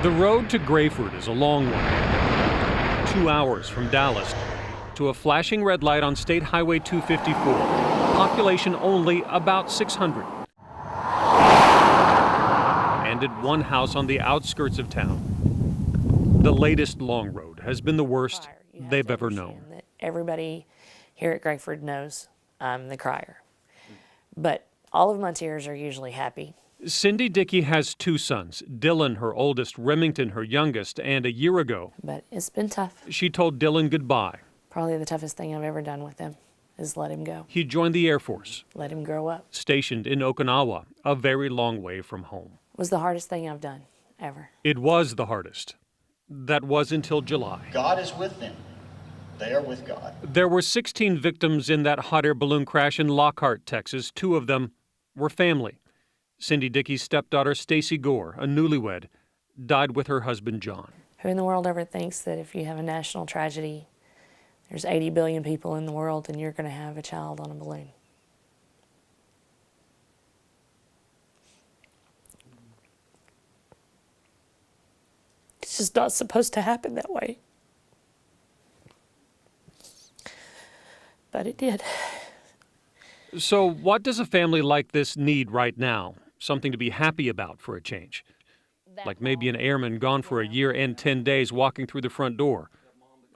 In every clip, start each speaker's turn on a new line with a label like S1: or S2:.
S1: The road to Grayford is a long one. 2 hours from Dallas to a flashing red light on State Highway 254. Population only about 600. And at one house on the outskirts of town. The latest long road has been the worst they've ever known.
S2: That everybody here at Grayford knows I'm the crier. But all of my tears are usually happy.
S1: Cindy Dickey has 2 sons, Dylan, her oldest, Remington, her youngest, and a year ago,
S2: But it's been tough.
S1: she told Dylan goodbye.
S2: Probably the toughest thing I've ever done with him is let him go.
S1: He joined the Air Force,
S2: Let him grow up.
S1: stationed in Okinawa, a very long way from home.
S2: It was the hardest thing I've done, ever.
S1: It was the hardest. That was until July.
S3: God is with them. They are with God.
S1: There were 16 victims in that hot air balloon crash in Lockhart, Texas. 2 of them were family. Cindy Dickey's stepdaughter, Stacy Gore, a newlywed, died with her husband, John.
S2: Who in the world ever thinks that if you have a national tragedy, there's 80 billion people in the world and you're going to have a child on a balloon? It's just not supposed to happen that way. But it did.
S1: So what does a family like this need right now? Something to be happy about for a change. Like maybe an airman gone for a year and 10 days walking through the front door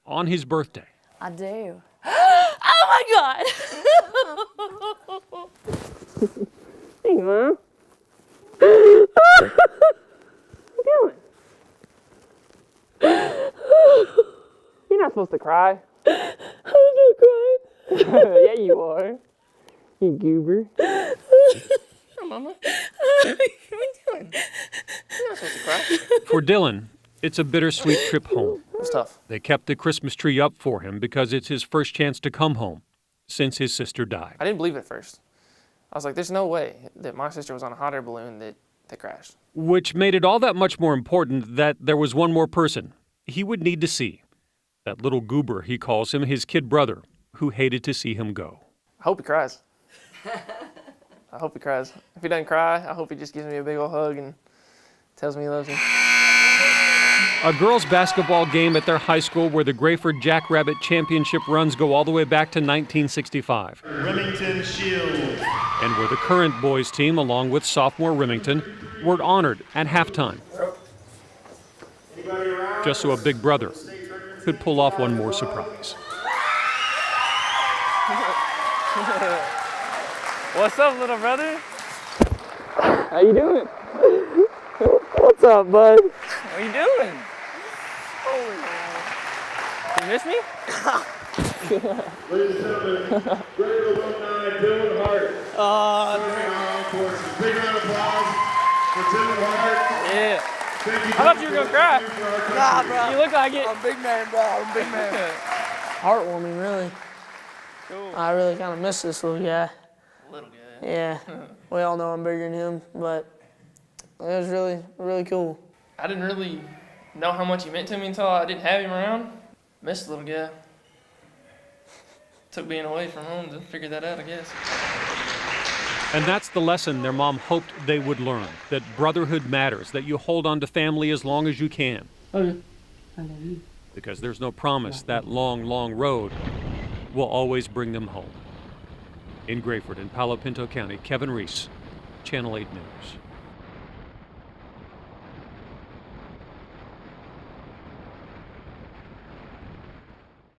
S1: on his birthday.
S2: I do. Oh my God!
S4: Hey, Mom. What you doing? You're not supposed to cry.
S2: I'm not crying.
S4: Yeah, you are. You goober.
S2: Oh, Mama. What are you doing?
S4: You're not supposed to cry.
S1: For Dylan, it's a bittersweet trip home.
S4: It's tough.
S1: They kept the Christmas tree up for him because it's his first chance to come home since his sister died.
S4: I didn't believe it at first. I was like, there's no way that my sister was on a hot air balloon that crashed.
S1: Which made it all that much more important that there was one more person he would need to see. That little goober, he calls him, his kid brother, who hated to see him go.
S4: I hope he cries. I hope he cries. If he doesn't cry, I hope he just gives me a big old hug and tells me he loves me.
S1: A girls' basketball game at their high school where the Grayford Jackrabbit Championship runs go all the way back to 1965.
S3: Remington Shield.
S1: And where the current boys team, along with sophomore Remington, were honored at halftime. Just so a big brother could pull off one more surprise.
S4: What's up, little brother? How you doing? What's up, bud? What are you doing? You miss me?
S5: Ladies and gentlemen, great alumni Dylan Hart. Big round of applause for Dylan Hart.
S4: Yeah.
S5: Thank you.
S4: I thought you were gonna cry.
S6: Nah, bro.
S4: You look like it.
S6: I'm a big man, bro. I'm a big man. Heartwarming, really.
S4: Cool.
S6: I really kind of miss this little guy.
S4: Little guy.
S6: Yeah. We all know I'm bigger than him, but it was really, really cool.
S4: I didn't really know how much he meant to me until I didn't have him around. Missed the little guy. Took being away from home to figure that out, I guess.
S1: And that's the lesson their mom hoped they would learn, that brotherhood matters, that you hold on to family as long as you can.
S6: Okay. I love you.
S1: Because there's no promise that long, long road will always bring them home. In Grayford and Palo Pinto County, Kevin Reece, Channel 8 News.